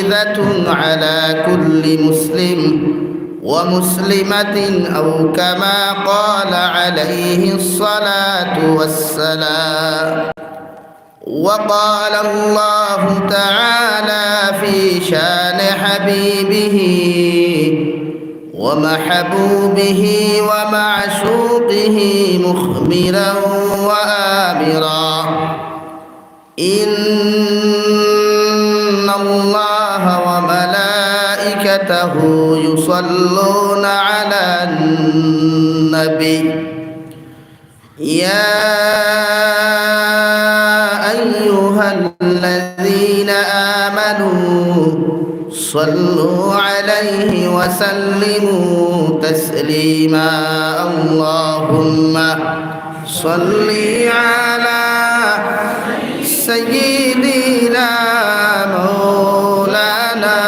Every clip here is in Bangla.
فريضة على كل مسلم ومسلمة أو كما قال عليه الصلاة والسلام. وقال الله تعالى في شان حبيبه ومحبوبه ومعشوقه مخبرا وآمرا: إن الله وملائكته يصلون على النبي يا أيها الذين آمنوا صلوا عليه وسلموا تسليما. اللهم صل على سيدنا مولانا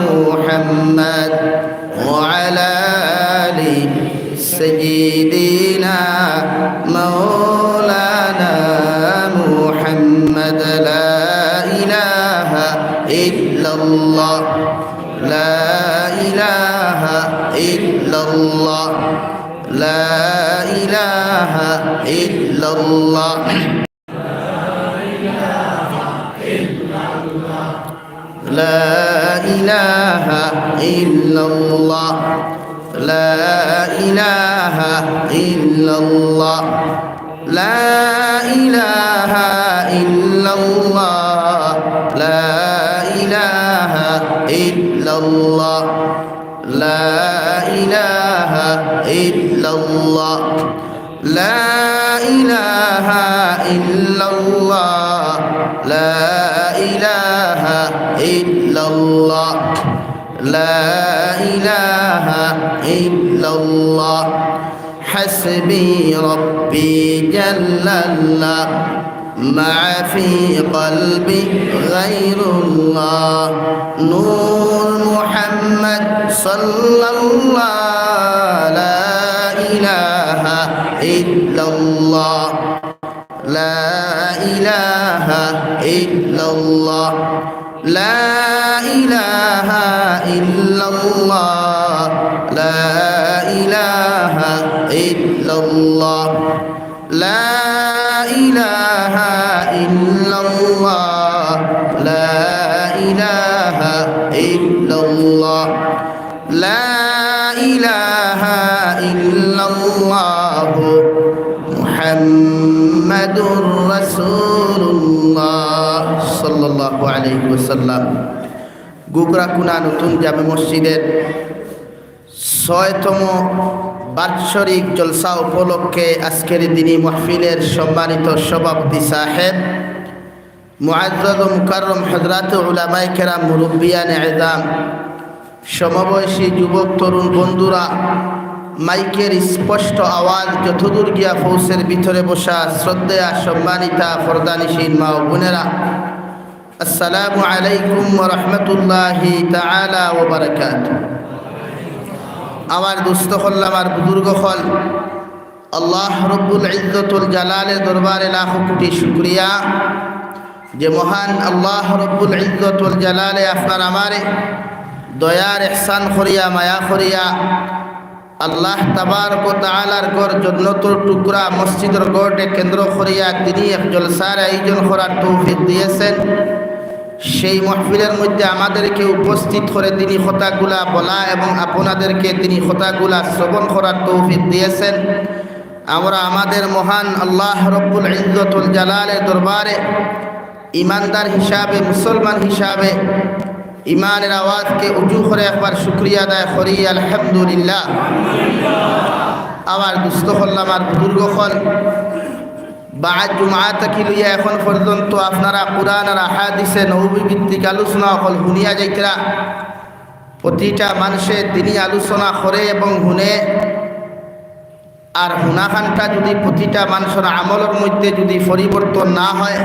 محمد وعلى آل سيدنا مولانا محمد. لا إله إلا الله لا إله إلا الله لا إله إلا الله لا إله إلا الله لا إله إلا الله لا إله إلا الله لا إله إلا الله لا إله إلا الله لا إله إلا الله لا إله إلا الله لا إله إلا الله. حسبي ربي جل الله مع في قلبي غير الله. نور محمد صلى الله لا إله إلا الله لا إله إلا الله لا إله إلا الله لا إله إلا الله لا إله إلا الله لا إله إلا الله لا إله إلا الله محمد رسول الله صلى الله عليه وسلم. গুগরাকুনা নতুন জামে মসজিদের ৬তম বাৎসরিক জলসা উপলক্ষে আজকের দিনী মাহফিলের সম্মানিত সভাপতি সাহেব, মুআজ্জাজ ও মুকাররম হযরত উলামায়ে কেরাম, মুরব্বিয়ানে ইযাম, সমবয়সী যুবক তরুণ বন্ধুরা, মাইকের স্পষ্ট আওয়াজ যতদূর গিয়া পৌঁছের ভিতরে বসা শ্রদ্ধেয়া সম্মানিতা পর্দানিশীন মা ও বোনেরা, আসসালামু আলাইকুম ওয়া রাহমাতুল্লাহি তাআলা ওয়া বারাকাতুহু। আমার দুস্থ হল, আমার বুজুর্গ হল, আল্লাহ রব্বুল ইজ্জতুল জালালের দরবারে লাখ কোটি শুকরিয়া যে মহান আল্লাহ রব্বুল ইজ্জতুল জালালে আপনার আমারে দয়ার ইহসান করিয়া মায়া করিয়া আল্লাহ তাবারক ওয়া তাআলার ঘর জান্নাতুল টুকরা মসজিদের গড়ে কেন্দ্র করিয়া তিনি এক জলসার আয়োজন করার তৌফিক দিয়েছেন। সেই মাহফিলের মধ্যে আমাদেরকে উপস্থিত করে তিনি কথাগুলা বলা এবং আপনাদেরকে তিনি কথাগুলা শ্রবণ করার তৌফিক দিয়েছেন। আমরা আমাদের মহান আল্লাহ রব্বুল ইজ্জতুল জালালের দরবারে ইমানদার হিসাবে, মুসলমান হিসাবে ইমানের আওয়াজকে উঁচু করে একবার শুকরিয়া আদায় করি আলহামদুলিল্লাহ। আমার দুস্থ হল, আমার বুজুর্গ হল, বাদ জুমা থেকে লইয়া এখন পর্যন্ত আপনারা কুরআন আর আহাদিসে নববী ভিত্তিক আলোচনা হল শুনিয়া যাইতরা। প্রতিটা মানুষে তিনি আলোচনা করে এবং শুনে, আর শুনাখানটা যদি প্রতিটা মানুষের আমলের মধ্যে যদি পরিবর্তন না হয়,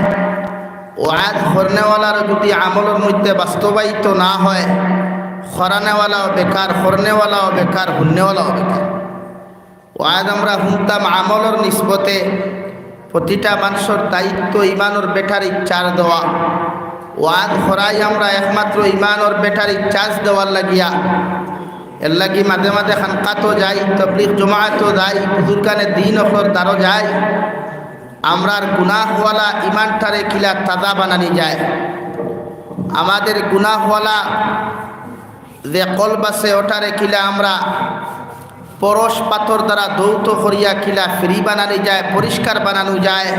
ওয়াজ করনেওয়ালার যদি আমলের মধ্যে বাস্তবায়িত না হয়, খরানেওয়ালাও বেকার, করনেওয়ালাও বেকার, শুননেওয়ালাও বেকার। ওয়াজ আমরা শুনতাম আমলের নিসবতে প্রতিটা মানুষের দায়িত্ব ইমানের বেটার ইচ্ছার দেওয়া, ওয়াজ খরাই আমরা একমাত্র ইমানর ব্যাটারি চার্জ দেওয়ার লাগিয়া এর লাগি মাঝে মাঝে খানকাতও যাই, তবলিগ জমাআতও যাই, বুজুর্গানে দিন অফর দ্বারও যাই। আমরার গুনাহওয়ালা ইমানটারে কিলা তাজা বানানি যায়। আমাদের গুনাহওয়ালা যে কলব আছে ওটারে কিলা আমরা পরশ পাথর দ্বারা দৌত করিয়া কিলা ফ্রি বানানি যায়, পরিষ্কার বানানো যায়।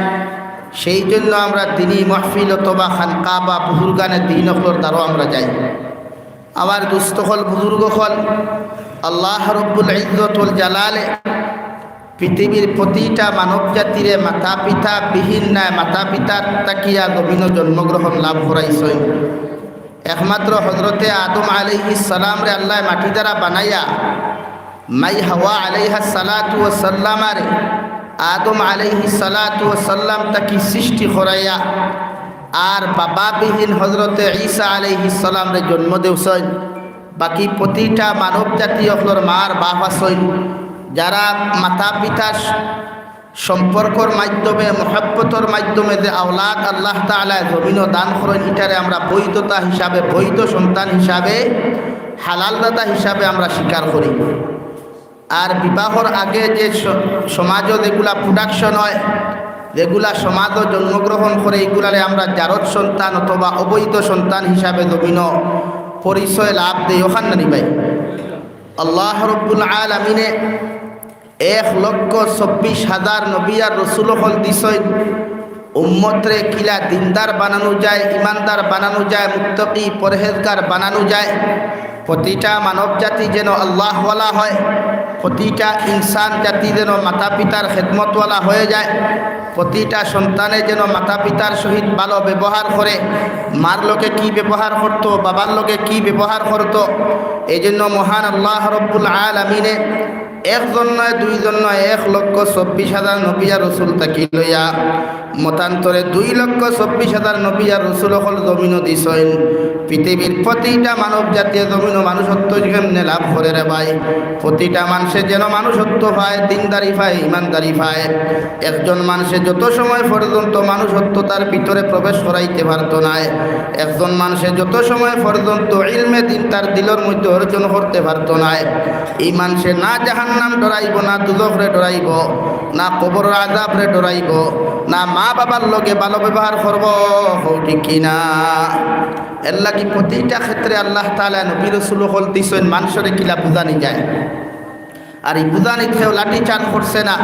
সেই জন্য আমরা দিনী মাহফিল অথবা খানকা বা বুজুর্গানের দিন অফর দ্বারাও আমরা যাই। আমার দুস্থ হল বুজুর্গ হল আল্লাহ রব্বুল ইজ্জত ওয়াল জালালে পৃথিবীর প্রতিটা মানব জাতিরে মাতা পিতা বিহীন নাই, মাতা পিতার তাকিয়া জমিন জন্মগ্রহণ লাভ করাইছেন। একমাত্র হজরতে আদম আলাইহিস সালাম রে আল্লাহ মাটি দ্বারা বানাইয়া মাই হাওয়া আলাইহাস সালাতু ওয়াস সালামারে আদম আলাইহিস সালাতু ওয়াস সালাম তাকি সৃষ্টি করাইয়া আর বাবা বিহীন হজরতে ঈসা আলাইহিস সালাম রে জন্ম দেওছেন। বাকি প্রতিটা মানব জাতি অফলর মার বাপ আছেন, যারা মাতা পিতার সম্পর্কর মাধ্যমে মহব্বতর মাধ্যমে যে আওলাদ আল্লাহ তাআলা জমিন দান করেন, এটারে আমরা বৈধতা হিসাবে, বৈধ সন্তান হিসাবে, হালাল দাদা হিসাবে আমরা স্বীকার করি। আর বিবাহর আগে যে সমাজও যেগুলা প্রোডাকশন হয়, যেগুলা সমাজও জন্মগ্রহণ করে, এগুলারে আমরা জারদ সন্তান অথবা অবৈধ সন্তান হিসাবে জমিন পরিচয় লাভ দেই। ওখান না নিবাই আল্লাহ রব্বুল আলামিনে 1,24,000 নবী আর রসুল হল দিছেন উম্মতরে কিলা দিনদার বানানো যায়, ইমানদার বানানো যায়, মুত্তাকি পরহেজগার বানানো যায়। প্রতিটা মানব জাতি যেন আল্লাহওয়ালা হয়, প্রতিটা ইনসান জাতি যেন মাতা পিতার খেদমতওয়ালা হয়ে যায়, প্রতিটা সন্তানে যেন মাতা পিতার সহিত ভালো ব্যবহার করে। মার লোকে কি ব্যবহার করতো, বাবার লোকে কি ব্যবহার করতো। এই জন্য মহান আল্লাহ রব্বুল আলামিনে একজন নয়, দুইজন নয়, 1,24,000 নবী আর রসুল তাকি লইয়া মতান্তরে 2,24,000 নবী আর রসুল হল জমিন দিছেন। পৃথিবীর প্রতিটা মানব জাতীয় জমিন মানুষত্ব যেমনি লাভ করে রে ভাই, প্রতিটা মানুষের যেন মানুষত্ব পায়, দিনদারি পায়, ইমানদারি পায়। একজন মানুষের যত সময় পর্যন্ত মানুষত্ব তার ভিতরে প্রবেশ করাইতে পারত না, একজন মানুষের যত সময় পর্যন্ত ইলমে দিন তার দিলের মধ্যে অর্জন করতে পারত না, এই মানুষের না জাহান্নাম ডরাইব, না দুজখরে ডরাইব, না কবর আযাবরে ডরাইব, না মা বাবার লগে ভালো ব্যবহার করব। ঠিক কিনা? এর লাগি প্রতিটা ক্ষেত্রে আল্লাহ তাআলা নবী রাসূল হল দিছেন মানুষের কিলা বুঝানি যায়। আর এই বুঝানি কেউ লাঠি চার্জ করছে না,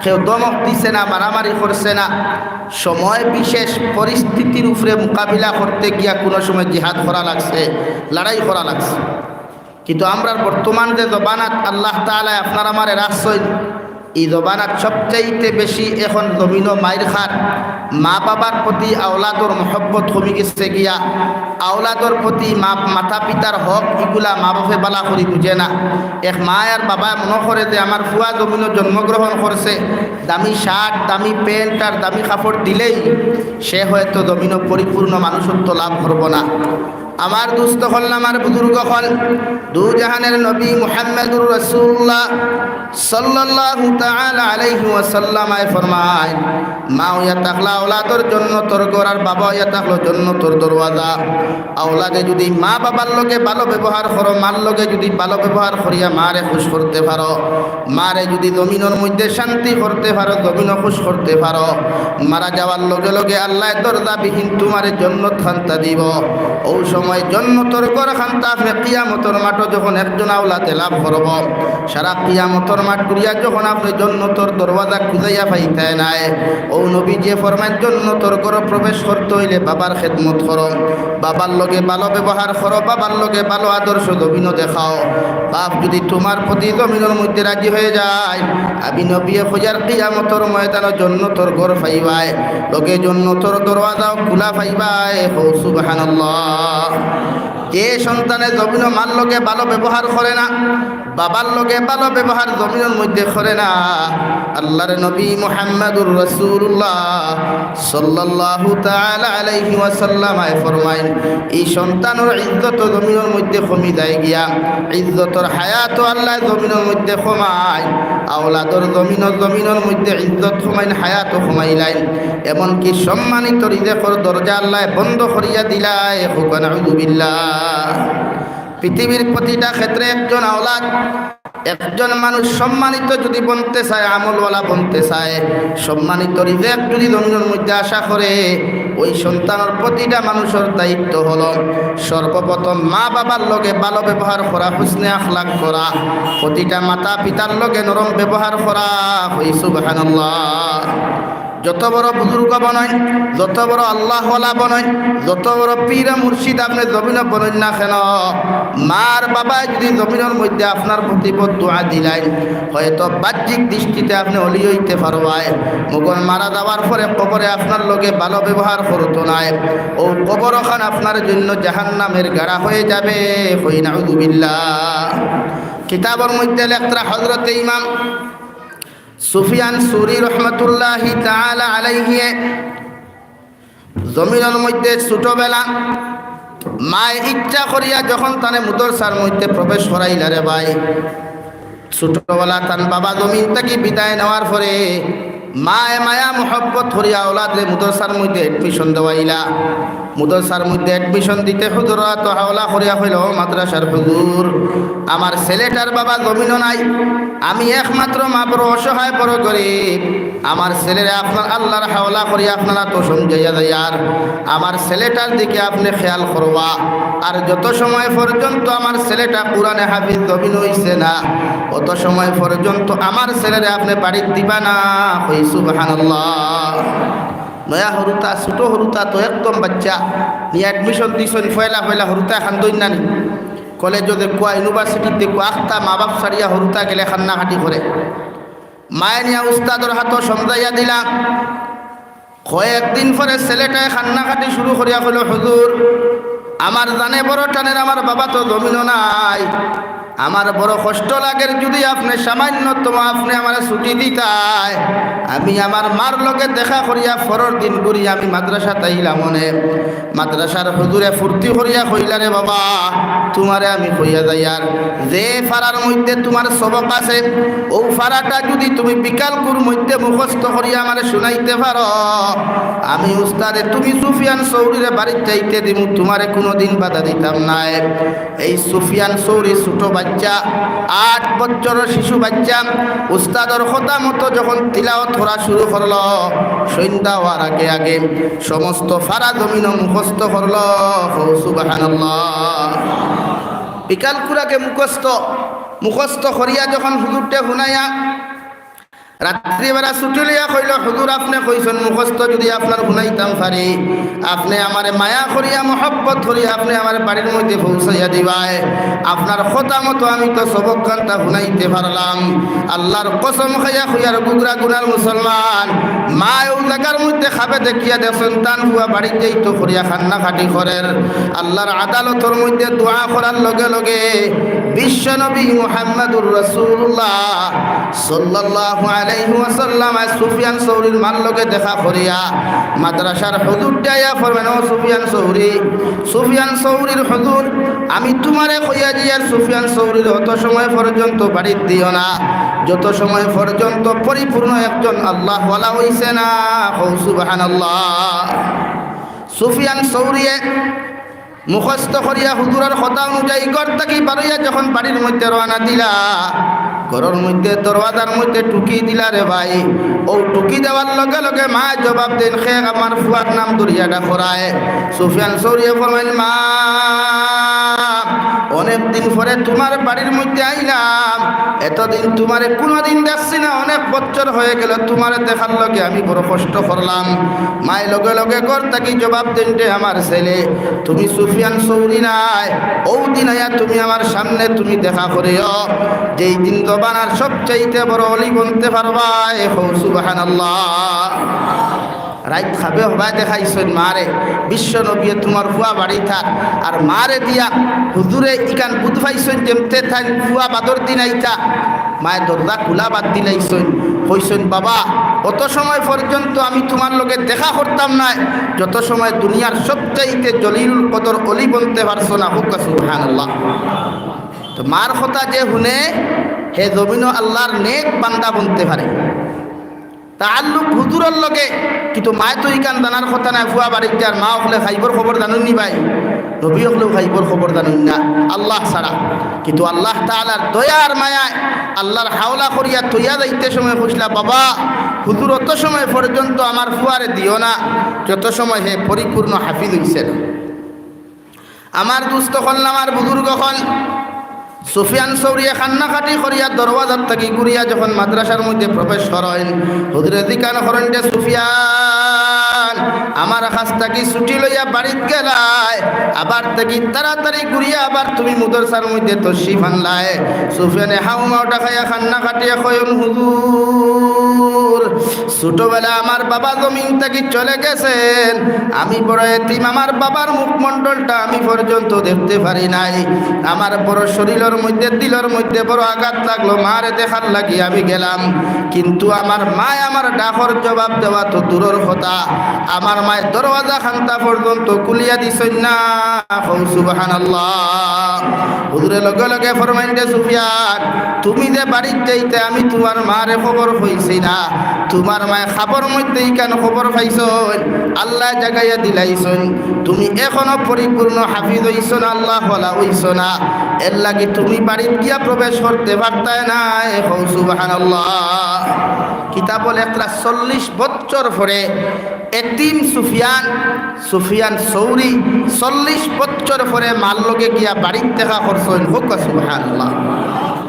কেউ দমক দিছে না, মারামারি করছে না। সময় বিশেষ পরিস্থিতির উপরে মোকাবিলা করতে গিয়া কোনো সময় জিহাদ করা লাগছে, লড়াই করা লাগছে। কিন্তু আমরা বর্তমান যে জবানাত আল্লাহ তাআলা আপনার আমারে রাখছেন, এই জবানাত সবচাইতে বেশি এখন জমিন মাইর খাট। মা বাবার প্রতি আওলাদর মহব্বত কমে গেছে গিয়া, আওলাদর প্রতি মাতা পিতার হক এগুলা মা বাপে বালা করি বুঝে না। এক মা আর বাবা মনে করে যে আমার ফুয়া জমিন জন্মগ্রহণ করছে, দামি শার্ট, দামি প্যান্ট আর দামি কাপড় দিলেই সে হয়তো জমিন পরিপূর্ণ মানুষত্ব লাভ করব না। আমার দুস্থ হল, আমার বুজুর্গ হল, দু জাহানের নবী মুহাম্মদুর রাসূলুল্লাহ সাল্লাল্লাহু তাআলা আলাইহি ওয়াসাল্লাম ফরমায়, মা হইয়া থাকলা আওলাদর জন্য তোর ঘর, আর বাবা হইয়া থাকলো জন্য তোর দরওয়াজা। আওলাদে যদি মা বাবার লগে ভালো ব্যবহার করো, মার লগে যদি ভালো ব্যবহার করিয়া মারে খুশ করতে পারো, মারে যদি জমিনের মধ্যে শান্তি করতে পারো, জমিনও খুশ করতে পারো, মারা যাওয়ার লগে লগে আল্লাহ দরজা বিহীন তোমারে জান্নাত খান্তা দিব। ও সময় জান্নাতের ঘর খান্তা আপনি কিয়ামতের মাঠে যখন একজন আওলাদে লাভ করব, সারা কিয়ামতের মাঠ ঘুরিয়া যখন আপনি জান্নাতের দরওয়াজা খুঁজাইয়া পাইতে নাই, ও নবী যে ফরমান জান্নাতের ঘর প্রবেশ করতে হইলে বাবার খেদমত করো, বাবার লগে ভালো ব্যবহার করো, বাবার লগে ভালো আদর্শ জমিন দেখাও। বাপ যদি তোমার প্রতি জমিনের মধ্যে রাজি হয়ে যায়, আমি নবী খোঁজার কিয়ামতের ময়দানে জান্নাতের ঘর পাইবাই, লগে জান্নাতের দরওয়াজাও খোলা পাইবাই। হো সুবহানাল্লাহ। যে সন্তানের জমিন মার লগে ভালো ব্যবহার করে না, বাবার লগে ভালো ব্যবহার জমিনের মধ্যে করে না, আল্লাহর নবী মুহাম্মদুর রাসূলুল্লাহ সাল্লাল্লাহু তাআলা আলাইহি ওয়াসাল্লাম ফরমাইন এই সন্তানের ইজ্জত জমিনের মধ্যে কমি যায় গিয়া, ইজ্জতর হায়াত আল্লাহ জমিনের মধ্যে কমায়, আওলাদর জমিনের মধ্যে ইজ্জত কমাইন, হায়াত কমাইলাইন, এমনকি সম্মানিত রিজেকর দরজা আল্লাহ বন্ধ করিয়া দিলায়। হুকান আউযুবিল্লাহ। পৃথিবীর প্রতিটা ক্ষেত্রে একজন আওলাদ, একজন মানুষ সম্মানিত যদি বনতে চায়, আমলওয়ালা বনতে চায়, সম্মানিত রিজেক যদি জমিনের মধ্যে আশা করে, ওই সন্তানের প্রতিটা মানুষের দায়িত্ব হলো সর্বপ্রথম মা বাবার লগে ভালো ব্যবহার করা, হুসনে আখলাক করা, প্রতিটা মাতা পিতার লগে নরম ব্যবহার করা। হই সুবহানাল্লাহ। যত বড় বুজুর্গ বনেন, যত বড় আল্লাহওয়ালা বনেন, যত বড় পীর মুর্শিদ আপনি জমিনে বনেন না কেন, মার বাবায় যদি জমিনের মধ্যে আপনার প্রতি দোয়া দিলেন, হয়তো বাহ্যিক দৃষ্টিতে আপনি অলি হইতে পারবাই, মগর মারা যাওয়ার পরে কবরে আপনার লগে ভালো ব্যবহার করতো নাই, ও কবর খান আপনার জন্য জাহান্নামের গাড়া হয়ে যাবে। হই নাউযুবিল্লাহ। কিতাবের মধ্যে লেখা হযরতে ইমাম সুফিয়ান সৌরি রহমতুল্লাহি তাআলা আলাইহি জমিনের মধ্যে ছোটবেলা মায় ইচ্ছা করিয়া যখন তানে মুদরসার মধ্যে প্রবেশ করাইলা রে ভাই, ছোটবেলা তান বাবা জমিন থেকে বিদায় নেওয়ার পরে মায় মায়া মোহব্বত করিয়া ওলাদরে মুদরসার মধ্যে এডমিশন দেওয়াইলা। মুদরসার মধ্যে এডমিশন দিতে হুজুর তো হাওলা করিয়া হইল, মাদ্রাসার হুজুর আমার ছেলেটার বাবা জমিনও নাই, আমি একমাত্র মা বড় অসহায় বড় গরিব, আমার ছেলেরা আপনার আল্লাহর হাওলা করিয়া আপনারা তো সমঝাইয়া দেয়, আর আমার ছেলেটার দিকে আপনি খেয়াল করবা, আর যত সময় পর্যন্ত আমার ছেলেটা কোরআনে হাফিজ জমিন হইছে না, অত সময় পর্যন্ত আমার ছেলেরা আপনি বাড়ি দিবা না। হই সুবহানাল্লাহ। নয়া হরুতা ছোটো হরুতা তো একদম বাচ্চা নিয়ে অ্যাডমিশন দিয়েছেন, ফয়লা ফয়লা হরুতা খান দই না নি, কলেজও দেখুয়া ইউনিভার্সিটির দেখুয়া আখতা মা বাপ সারিয়া হরুতা গেলে খান্নাখাটি করে, মায়ে নিয়া উস্তাদর হাত সমঝাইয়া দিলাম। কয়েকদিন পরে ছেলেটায় খান্নাখাটি শুরু করিয়া কইল, হুজুর আমার জানে বড় টানের আমার বাবা তো জমিনও নাই, আমার বড় কষ্ট লাগে, যদি আপনি সামান্যতম আপনি আমার ছুটি দিতাই, আমি আমার মার লগে দেখা করিয়া পরের দিন করি আমি মাদ্রাসা তাইলাম। মনে মাদ্রাসার হুজুরে ফুর্তি করিয়া কইলা রে বাবা তোমারে আমি কইয়া যাই, আর যে ফাড়ার মধ্যে তোমার সবক আছে ও ফাড়াটা যদি তুমি বিকালকুর মধ্যে মুখস্থ করিয়া আমারে শুনাইতে পারো, আমি উস্তাদে তুমি সুফিয়ান সৌরিরে বাড়ির চাইতে দিমু, তোমারে কোনোদিন বাধা দিতাম নাই। এই সুফিয়ান সৌরি ছোট বাচ্চা, 8 বছরের শিশু বাচ্চা, উস্তাদর কথা মতো যখন তিলাওয়াত করা শুরু করলো, সন্ধ্যা হওয়ার আগে আগে সমস্ত ফারা জমিন মুখস্থ করলো। সুবহানাল্লাহ। বিকাল কুরাকে মুখস্থ করিয়া যখন হুজুরটে শুনাইয়া রাত্রিবেলা ছুটি লিয়া কইল, হুজুর আপনি কইছেন মুখস্থ যদি আপনার শুনাইতাম পারি, আপনি আমারে মায়া করিয়া মহব্বত করিয়া আপনি আমার বাড়ির মধ্যে পৌঁছাইয়া দিবাই, আপনার কথা মতো আমি তো সবক গানটা শুনাইতে পারলাম। আল্লাহর কসম খাইয়া খুইয়ার গুগরা গুনার মুসলমান মা ও জায়গার মধ্যে খাবে দেখিয়া দে সন্তান হুয়া বাড়ির যাইত করিয়া খান্না খাটি করেন। আল্লাহর আদালতের মধ্যে দোয়া করার লগে লগে বিশ্বনবী মুহাম্মদুর রাসূলুল্লাহ সাল্লাল্লাহু আলাইহি ওয়াসাল্লাম সুফিয়ান সৌরির মার লগে দেখা করিয়া মাদ্রাসার হুজুর ডাইয়া ফরমান, ও সুফিয়ান সৌরির হুজুর আমি তোমারে কইয়া দিই, আর সুফিয়ান সৌরির অত সময় পর্যন্ত বাড়ি দিও না যত সময় পর্যন্ত পরিপূর্ণ একজন আল্লাহ ওয়ালা হইছে না। সুবহানাল্লাহ। সুফিয়ান সৌরিয়ে মুখস্থ করিয়া হুজুরের কথা অনুযায়ী ঘর থাকি বাড়িয়া যখন বাড়ির মধ্যে রওনা দিলা, ঘরের মধ্যে দরওয়াজার মধ্যে টুকি দিলা রে ভাই, ও টুকি দেওয়ার লগে লগে মা জবাব দেন, খে আমার ফুয়ার নাম দরিয়াটা খরায়। সুফিয়ান সৌরিয়ে ফরমাইল, মা অনেক দিন পরে তোমার বাড়ির মধ্যে আইলাম, এতদিন তোমারে কোনোদিন দেখছি না, অনেক বছর হয়ে গেল তোমারে দেখার লগে আমি বড় কষ্ট করলাম। মায়ের লগে লগে ঘর থাকি জবাব দেন, আমার ছেলে তুমি সুফিয়ান সৌরি নাই, ও দিন আয়া তুমি আমার সামনে তুমি দেখা করিও, যেই দিন জবানার সবচাইতে বড় অলি বলতে পারবা। সুবহানাল্লাহ। রাইত খাবে হবাই দেখাইছেন মারে বিশ্ব নবী তোমার ফুয়া বাড়ি থাক আর মারে দিয়া হুজুরে ইকান বুধ পাইছেন যেমতে থাই ফুয়া বাদর দিন আইতা মায়ের দরজা খোলা বাদ দিলাইছেন কইছেন বাবা অত সময় পর্যন্ত আমি তোমার লগে দেখা করতাম না যত সময় দুনিয়ার সবচাইতে জলিলুল কদর অলি বলতে পারছো না হুক সুবহানাল্লাহ। তো মার কথা যে শুনে হে জমিন আল্লাহর নেক বান্দা বলতে পারে তাআল্লুক হুজুরের লগে, কিন্তু মায় তো ইকান জানার কথা নাই ফুয়া বাড়িতে আর মা হলে খাইবর খবর জানুন নি ভাই, নবী হলেও খাইবর খবর জানুন না আল্লাহ ছাড়া। কিন্তু আল্লাহ তাআলার দয়ার মায়ায় আল্লাহর হাওলা করিয়া তৈয়া যাইতে সময় খুঁজলা বাবা হুজুর অত সময় পর্যন্ত আমার ফুয়ারে দিও না যত সময় হে পরিপূর্ণ হাফিজ হইছেন। আমার দুস্থ হল আমার বুজুর্গ হল সুফিয়ান সৌরিয়া কান্নাকাটি করিয়া দরওয়াজার থাকি ঘুরিয়া যখন মাদ্রাসার মধ্যে প্রবেশ করেন হুজুরে দিকান করেন যে সুফিয়ান আমার কাছ থাকি ছুটি লইয়া বাড়িত গেলায় আবার থাকি তাড়াতাড়ি ঘুরিয়া আবার তুমি মাদ্রাসার মধ্যে তশরিফ আনলায়। সুফিয়ানে হাউ মাউটা খাইয়া কান্না কাটিয়া কয়ন হুজুর ছোটবেলা আমার বাবা জমিন থেকে চলে গেছেন, আমি বড় এতিম, আমার বাবার মুখমণ্ডলটা আমি পর্যন্ত দেখতে পারি নাই, আমার বড় শরীরের মধ্যে দিলের মধ্যে বড় আঘাত লাগলো, মারে দেখার লাগি আমি গেলাম, কিন্তু আমার মায় আমার ডাকর জবাব দেওয়া তো দূরের কথা, আমার মায়ের দরওয়াজা খান্তা পর্যন্ত কুলিয়া দিছেন না। সুবহানাল্লাহ। হুজুরে লগে লগে ফরমাইন যে সুফিয়ান তুমি যে বাড়িতে যাইতে আমি তোমার মারে খবর হইছি না, তোমার মায়ে খাবর মধ্যে কেন খবর পাইছন আল্লাহ জাগাইয়া দিলাইছন, তুমি এখনো পরিপূর্ণ হাফিজ হইছ না, আল্লাহ ওয়ালা হইছ না, এর লাগি তুমি বাড়িতে গিয়া প্রবেশ করতে পারতাই না। সুবহানাল্লাহ। কিতাব বলে 40 বছর পরে এতিম সুফিয়ান সৌরি 40 বছর পরে মাল লগে গিয়া বাড়িতে দেখা করছেন। হোক সুবহানাল্লাহ।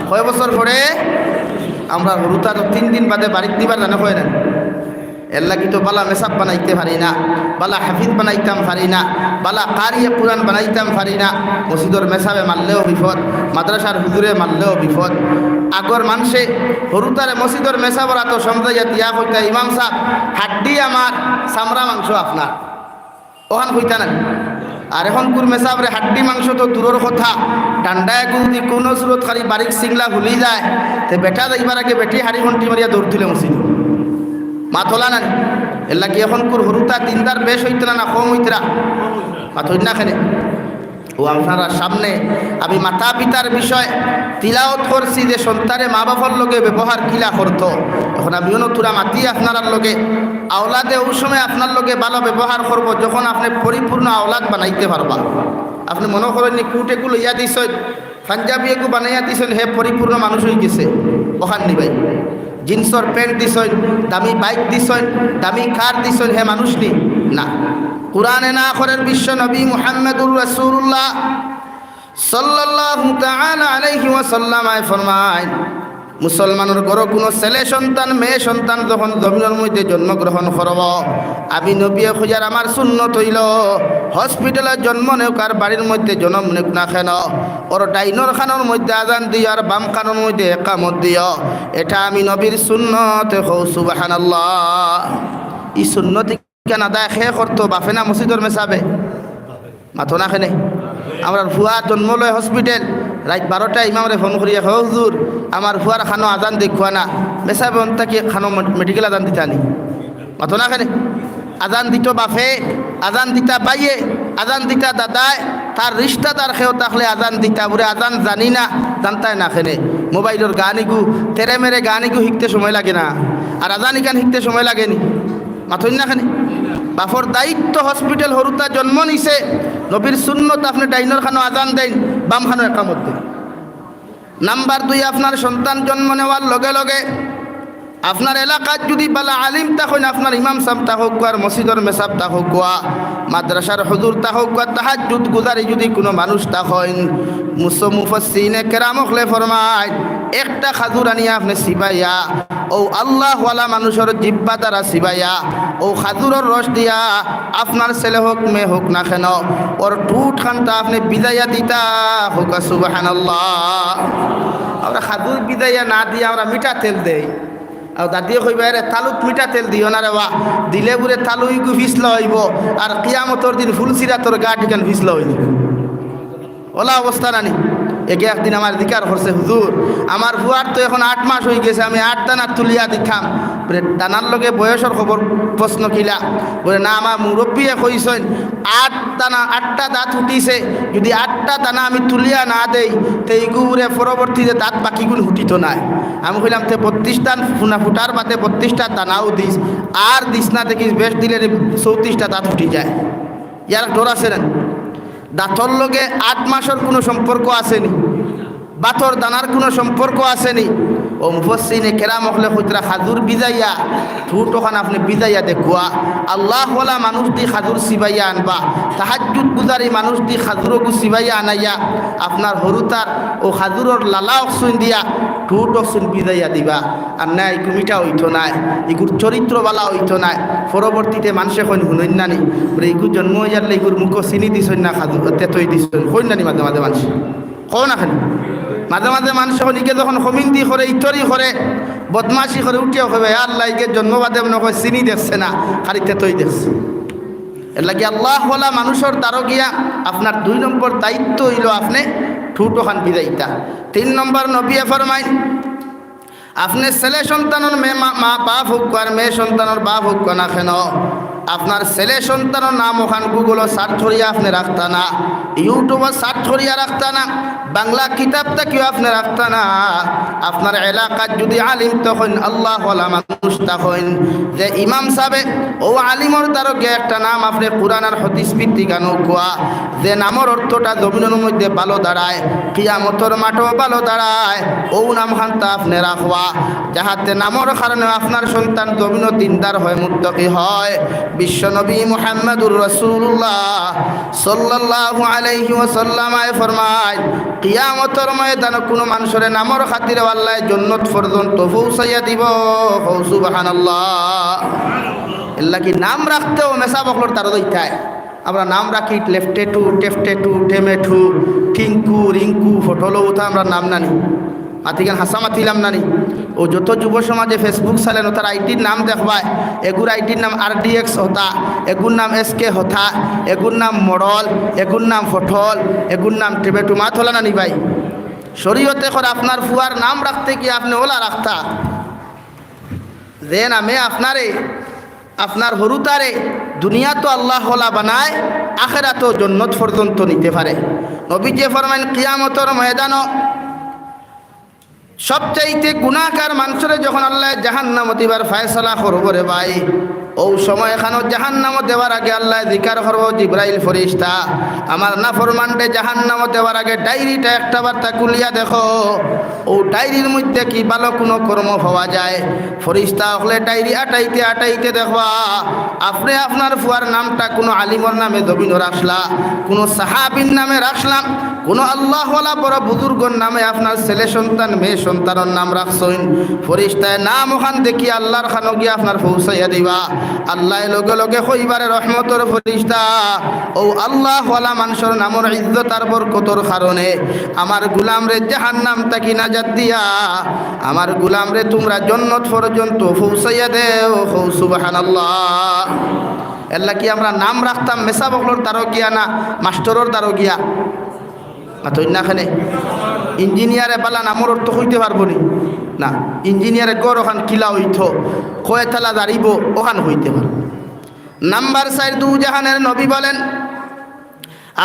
কয় বছর পরে? আমরা হরুতা তো 3 দিন বাদে বাড়িতে দিবার জানে হয় না, এর লাগি তো বালা মেসাব বানাইতে পারি না, বালা হাফিজ বানাইতাম পারি না, বালা কারিয়া কুরআন বানাইতাম পারি না, মসজিদের মেসাবে মারলেও বিপদ, মাদ্রাসার হুজুরে মারলেও বিপদ। আগর মানুষে হরুতারে মসজিদের মেসাবরা তো সমঝাইয়া দিয়া কইতা ইমাম সাহেব হাড্ডি আমার চামড়া মাংস আপনার ওখান কইতা না, আর এখন কুর মেসাবরে হাড্ডি মাংস তো দূরের কথা, ডান্ডায় গুদি কোনো সুরত খালি বারিক সিংলা ভুলি যায়, তে বেটা যাইবার আগে বেটি হাড়ি ঘন্টি মারিয়া দৌড় দিলে মসজিদ মাথলা না, এর লাগি এখন কুর হরুতা দিনদার বেশ হইতে না কম হইতে না মাথই না খেলে। ও আপনারা সামনে আমি মাতা পিতার বিষয় তিলাওয়াত করছি যে সন্তানে মা বাবার লগে ব্যবহার কিলা করতো, এখন আমি নতুরা মাতি আপনার লগে আওলাদে ওই সময় আপনার লগে ভালো ব্যবহার করব যখন আপনি পরিপূর্ণ আওলাদ বানাইতে পারবা। আপনি মনে করেন কুটেকু লইয়া দিছেন, পাঞ্জাবি একু বানাইয়া দিছেন, হে পরিপূর্ণ মানুষ হয়ে গেছে, ওখান নিবাই জিন্সর প্যান্ট দিছেন, দামি বাইক দিছেন, দামি কার দিছেন, হে মানুষ নি না। কুরআনে না করেন বিশ্ব নবী মুহাম্মদুর রাসূলুল্লাহ সাল্লাল্লাহু তাআলা আলাইহি ওয়াসাল্লাম ফরমায় মুসলমানের ঘরে কোনো ছেলে সন্তান মেয়ে সন্তান যখন জমিনের মধ্যে জন্মগ্রহণ করব, আমি নবী খুঁজার আমার সুন্নত হইল হসপিটালে জন্ম নেও কার বাড়ির মধ্যে জন্ম নেক না কেন ওর ডাইনর খানোর মধ্যে আজান দিও আর বাম খানোর মধ্যে একামত দিও, এটা আমি নবীর সুন্নত। সুবহানাল্লাহ। এই সুন্নত কেন আদায় খেয়ে করতো বাফে না মসজিদর মেসাবে মাথো না খেনে। আমার ভুয়া জন্ম লয় হসপিটাল, রাত 12টায় ইমামরে ফোন করিয়া হুজুর আমার ভুয়ার খানো আজান দেখুয়া না, মেসাবে অন্তাকে খানো মেডিকেল আজান দিতে আনি মাথো না খেনে। আজান দিত বাফে, আজান দিতা বাইয়ে, আজান দিতা দাদায়, তার রিশতাদার খেয়েও তাহলে আজান দিতা বলে আজান জানি না জানতায় না খেনে। মোবাইলের গানিগু তেরে মেরে গানিগু শিখতে সময় লাগে না, আর আজান ইকান শিখতে সময় লাগেনি মাথই না খানি। বাফর দায়িত্ব হসপিটাল হরুতা জন্ম নিছে, নবীর সুন্নত আপনি ডাইনর খানো আজান দেন, বাম খানো একামত দেন। নাম্বার 2, আপনার সন্তান জন্ম নেওয়ার লগে লগে আপনার এলাকার যদি বালা আলিম তাহলে আপনার ইমাম সাহেব তাহক আর মসজিদর মেসাব তাহক মাদ্রাসার হুজুর তাহক তাহাজ্জুদ গুজারি যদি কোনো মানুষ তাহন মুফাসসিরিনে কেরাম হলে ফরমায় একটা খাজুর আনিয়া আপনি সিবাইয়া ও আল্লাহ ওয়ালা মানুষের জিব্বা দ্বারা সিবাইয়া ও খাজুরের রস দিয়া আপনার ছেলে হোক মেয়ে হোক না কেন ওর টুট খানটা আপনি বিদাইয়া দিতা হোক। সুবহানাল্লাহ। আমরা খাজুর বিদাইয়া না দিয়ে আমরা মিঠা তেল দেই, আর দাদিয়ে কইবা রে তালুত মিঠা তেল দিও না রে বা দিলে বুড়ে তালু ইগু ফিসলা হইব আর কিয়ামতর দিন ফুলসিরা তোর গা ঠিকান ফিসলা হইনি ওলা অবস্থা নানি। একে একদিন আমার দিকার করছে হুজুর আমার বুয়ার তো এখন 8 মাস হয়ে গেছে আমি 8 দানা তুলিয়া দিতাম বলে দানার লগে বয়সের খবর প্রশ্ন কিলা বলে না আমার মুরব্বীয়ে কইছেন 8টা দাঁত উঠিছে যদি 8টা দানা আমি তুলিয়া না দেই তো এইগুড়ে পরবর্তীতে দাঁত বাকিগুণ হুটিত নাই। আমি কইলাম তে 32টা ফুটার বাদে 32টা দানাও দিস আর দিস না দেখিস বেশ দিলে 34টা দাঁত উঠি যায়। ইয়ার ডর আছে না? দাঁতর লগে 8 মাসের কোনো সম্পর্ক আসেনি, বাতর দানার কোনো সম্পর্ক আসেনি। ও মুফাসসিরিনে কেরাম হলে কইতরা খাজুর বিজাইয়া ঠুট ওখানে আপনি বিজাইয়া দেখুয়া আল্লাহ ওয়ালা মানুষ দি খাজুর সিবাইয়া আনবা তাহাজ্জুদ গুজারি মানুষ দি খাজুরগু সিবাইয়া আনাইয়া আপনার হরুতার ও খাজুরর লালা অক্সুন দিয়া ঠুট অক্সুন বিজাইয়া দিবা। আর না ইগু মিঠা হইতো নাই, ইগুর চরিত্র বালা হইতো নাই। পরবর্তীতে মানুষে কইন হুনইন নানি বলে ইগু জন্ম হয়ে যালে ইগুর মুখ চিনি দিছইন না খাজুর তেতই দিছইন কইন নানি মাঝে মাঝে মানুষ কও না খালি মাঝে মাঝে মানুষ নিজে যখন কমিন্দি করে ইতরি করে বদমাশি করে উঠিয়া হবে আল্লাহ ইকে জন্মবাদে নকয় চিনি দেখছে না খালি তেতই দেখছে। এর লাগে আল্লাহ ওয়ালা মানুষের দ্বারা গিয়া আপনার 2 নম্বর দায়িত্ব হইল আপনি ঠুটো খান বিদায়িতা। 3 নম্বর নবিয়ে ফরমাইন আপনি ছেলে সন্তানের মা বাপ হোক আর মেয়ে সন্তানের বাপ হোক না কেন আপনার ছেলে সন্তানের নাম ওখান গুগলও সার্চ করিয়া আপনি রাখতা না, ইউটিউবে সার্চ করিয়া রাখতা না, বাংলা কিতাবটা কেউ আপনি রাখতা না। আপনার এলাকার যদি আলিম তখন আল্লাহ ওয়ালা মানুষ তখন যে ইমাম সাহেব ও আলিমর দ্বারকে একটা নাম আপনি কুরআন আর হাদিস ভিত্তিক কোয়া যে নামের অর্থটা জমিনের মধ্যে ভালো দাঁড়ায় কিয়ামতের মাঠও ভালো দাঁড়ায় ও নাম খানটা আপনি রাখবা যাহাতে নামের কারণে আপনার সন্তান জমিন দিনদার হয় মুত্তাকি হয়। বিশ্বনবী মুহাম্মদুর রাসূলুল্লাহ সাল্লাল্লাহু আলাইহি ওয়াসাল্লাম ফরমায় কিয়ামতের ময়দানে কোনো মানুষের নামের খাতিরে আল্লাহ জান্নাত পর্যন্ত পৌঁছাইয়া দিব। সুবহানাল্লাহ। এল্লা কি নাম রাখতেও মেসা বকলর তার দইতায় আমরা নাম রাখি লেফটেটু টেফটেটু টেমেটু টিঙ্কু রিঙ্কু ফটলো উঠা আমরা নাম নানি মাতিগান হাসা মাতিলাম নানি। ও যত যুব সমাজে ফেসবুক চালেন তার আইটির নাম দেখবায় এগুর আইটির নাম RDX হতা, এগুর নাম SK হতা, এগুর নাম মডল, এগুর নাম ফটল, এগুর নাম টেমেটু মাত হলা নানি ভাই। শরীয়তে করে আপনার ফুয়ার নাম রাখতে কি আপনি ওলা রাখতা যে নামে আপনারে আপনার হরুতারে দুনিয়া তো আল্লাহ ওলা বানায় আখেরাত জান্নাত পর্যন্ত নিতে পারে। নবীজি ফরমান কিয়ামতের ময়দানও সবচাইতে গুনাহগার মানুষরে যখন আল্লাহ জাহান্নামে দিবার ফয়সালা করব রে ভাই ও সময় এখানে জাহান্নামে দেওয়ার আগে আল্লাহ জিকির করব জিবরাইল ফেরেশতা আমার নাফরমানকে জাহান্নামে দেওয়ার আগে ডায়েরিটা একটা বার্তা খুলিয়া দেখো ও ডায়েরির মধ্যে কি ভালো কোনো কর্ম পাওয়া যায়। ফেরেশতা হলে ডায়েরি আটাইতে আটাইতে দেখবা আপনি আপনার ফুয়ার নামটা কোনো আলিমর নামে জমিন রাখলা, কোনো সাহাবীর নামে রাখলাম, কোনো আল্লাহওয়ালা বড় বুজুর্গর নামে আপনার ছেলে সন্তান মেয়ে সন্তানের নাম রাখছেন। ফেরেশতায় নাম ওখান দেখি আল্লাহর খানো গিয়ে আপনার পৌঁছাইয়া দিবা। আল্লাহ লগে লগে কইবারে রহমতর ফেরেশতা ও আল্লাহওয়ালা মানুষের নামের ইজ্জত আর বরকতর কারণে আমার গোলামরে জাহান্নাম থেকে নাজাত দিয়া আমার গোলামরে তোমরা জান্নাত পর্যন্ত পৌঁছাইয়া দেও। সুবহানাল্লাহ। এল্লা কি আমরা নাম রাখতাম মেসা বকলর দ্বারো গিয়া না মাস্টরের দ্বারো গিয়া মাথইনাখানে ইঞ্জিনিয়ারে বালা নামর অর্থ হইতে পারবো নি না। ইঞ্জিনিয়ারে গড় ওখান কিলা হইত কয়তালা দাঁড়িব ওখান হইতে পারব। নাম্বার 4 দু জাহানের নবী বলেন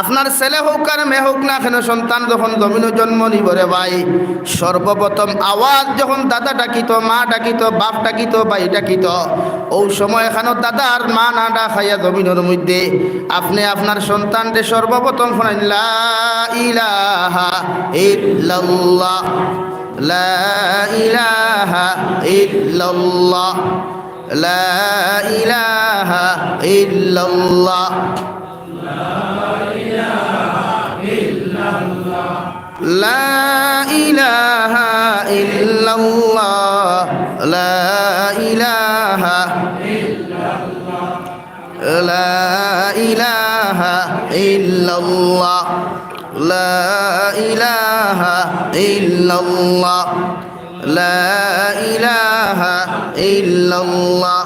আপনার ছেলে হোক আর মেয়ে হোক না কেন সন্তান যখন জমিনে জন্ম নিব রে ভাই সর্বপ্রথম আওয়াজ যখন দাদা ডাকিত মা ডাকিত বাপ ডাকিত ভাই ডাকিত ও সময় এখানে দাদা আর মা না ডাকাইয়া জমিনের মধ্যে আপনি আপনার সন্তানকে সর্বপ্রথম শোনান লা ইলাহা ইল্লাল্লাহ লা ইলাহা ইল্লাল্লাহ লা ইলাহা ইল্লাল্লাহ লা ইলাহা ইল্লাল্লাহ লা ইলাহা ইল্লাল্লাহ লা ইলাহা ইল্লাল্লাহ লা ইলাহা ইল্লাল্লাহ লা ইলাহা ইল্লাল্লাহ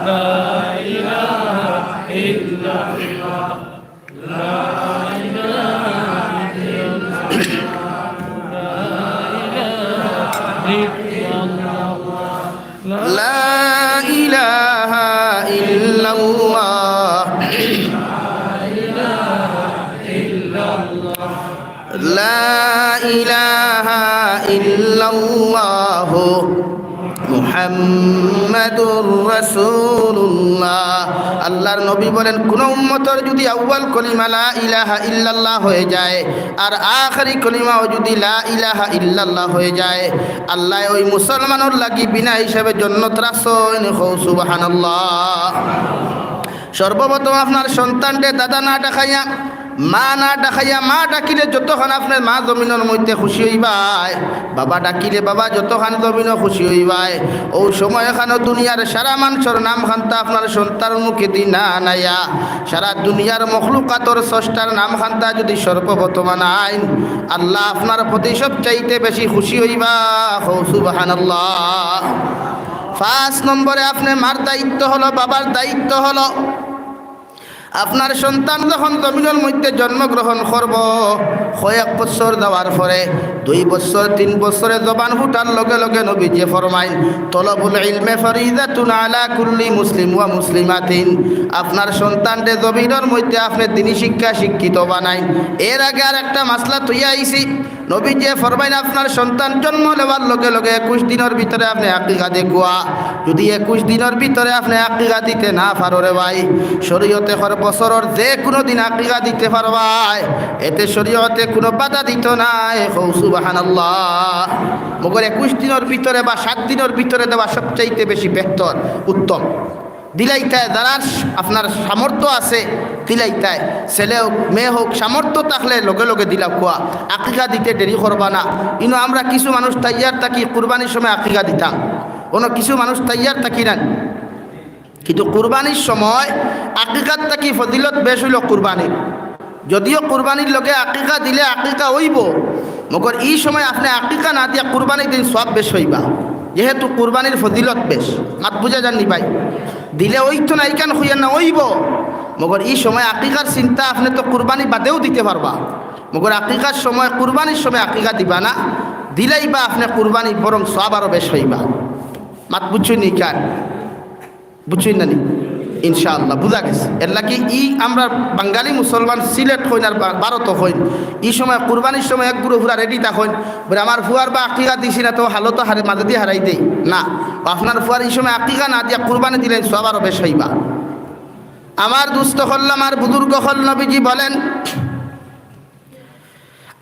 لا إله إلا الله لا إله إلا الله لا إله إلا الله لا إله إلا الله মুহাম্মাদুর রাসূলুল্লাহ। আল্লাহর নবী বলেন কোন উম্মতের যদি আউয়াল কলিমা লা ইলাহা ইল্লাল্লাহ হয়ে যায় আর আখেরি কলিমাও যদি লা ইলাহা ইল্লাল্লাহ হয়ে যায়, আল্লাহ ওই মুসলমানের লাগি বিনা হিসাবে জান্নাত রাখছেন। সুবহানাল্লাহ। সর্বপ্রথম আপনার সন্তানকে দাদা না ডাকাইয়া, মা না ডাকাইয়া, মা ডাকিলে যতক্ষণ আপনার মা জমিনের মধ্যে খুশি হইবাই, বাবা ডাকিলে বাবা যতক্ষণ জমিনও খুশি হইবাই, ও সময় এখানে দুনিয়ার সারা মানুষের নাম খান্তা আপনার সন্তানের মুখে দি না নাইয়া সারা দুনিয়ার মখলুকাতর স্রষ্টার নাম খান্তা যদি সর্বপ্রথম আইন, আল্লাহ আপনার প্রতি সবচাইতে বেশি খুশি হইবা। সুবহানাল্লাহ। 5 নম্বরে আপনি মার দায়িত্ব হলো, বাবার দায়িত্ব হলো আপনার সন্তান যখন জমিনের মধ্যে জন্মগ্রহণ করব, কয়েক বছর দেওয়ার পরে 2 বছর 3 বছরে জবান ফুটার লগে লগে নবীজি ফরমাইন তলবুল ইলমে ফরিদাতুন আলা কুল্লি মুসলিম ওয়া মুসলিমাতিন। আপনার সন্তানকে জমিনের মধ্যে আপনি দিনী শিক্ষা শিক্ষিত বানাইন। এর আগে আর একটা মাসলা তুইয়া আইছি, নবীজি ফরমাইন আপনার সন্তান জন্ম নেওয়ার লগে লগে 21 দিনের ভিতরে আপনি আকিকা দেখুয়া। যদি 21 দিনের ভিতরে আপনি আকিকা দিতে না পারো রে ভাই, শরীয়তে বছরের যে কোনো দিন আকিকা দিতে পারবাই, এতে শরীয়তে কোনো বাধা দিত নাই। সুবহানাল্লাহ। মগর 21 দিনের ভিতরে বা 7 দিনের ভিতরে দেওয়া সবচাইতে বেশি বেহতর, উত্তম। দিলাইতায় যারা আপনার সামর্থ্য আছে দিলাইতায়, ছেলে হোক মেয়ে হোক, সামর্থ্য থাকলে লগে লগে দিলা খোয়া, আকিকা দিতে দেরি করবা না। কিন্তু আমরা কিছু মানুষ তাইয়ার থাকি কুরবানির সময় আকিকা দিতাম, কোনো কিছু মানুষ তাইয়ার থাকি না, কিন্তু কুরবানির সময় আকিকার থাকি ফজিলত বেশ হইল কুরবানি। যদিও কুরবানির লগে আকিকা দিলে আকিকা হইব, মগর এই সময় আপনি আকিকা না দিয়া কুরবানির দিন সব বেশ হইবা, যেহেতু কুরবানির ফজিলত বেশ। মাত বুঝা যাননি ভাই? দিলে ওইতো না এইখান হইয়া না হইব, মগর এই সময় আকিকার চিন্তা আপনি তো কুরবানি বাদেও দিতে পারবা, মগর আকিকার সময় কুরবানির সময় আকিকা দিবা না, দিলেই বা আপনি কুরবানি বরং সব আরও বেশ হইবা। মাত বুঝছই নি কান? বুঝছই না নি? ইনশাআল্লাহ বুঝা গেছে। এর লাগি ই আমরা বাঙালি মুসলমান সিলেট হইন আর ভারত হইন, এই সময় কুরবানির সময় এক গুরু ফুরা রেডি থাকেন, বলে আমার ফুয়ার বা আকিকা দিছি না তো হালো তো হারে মাঝে দিয়ে হারাই দেই না, আপনার ফুয়ার এই সময় আকিকা না দিয়া কুরবানি দিলেন সব আরও বেশ হইবা। আমার দুস্থ হল, আমার বুজুর্গ হল, নবীজি বলেন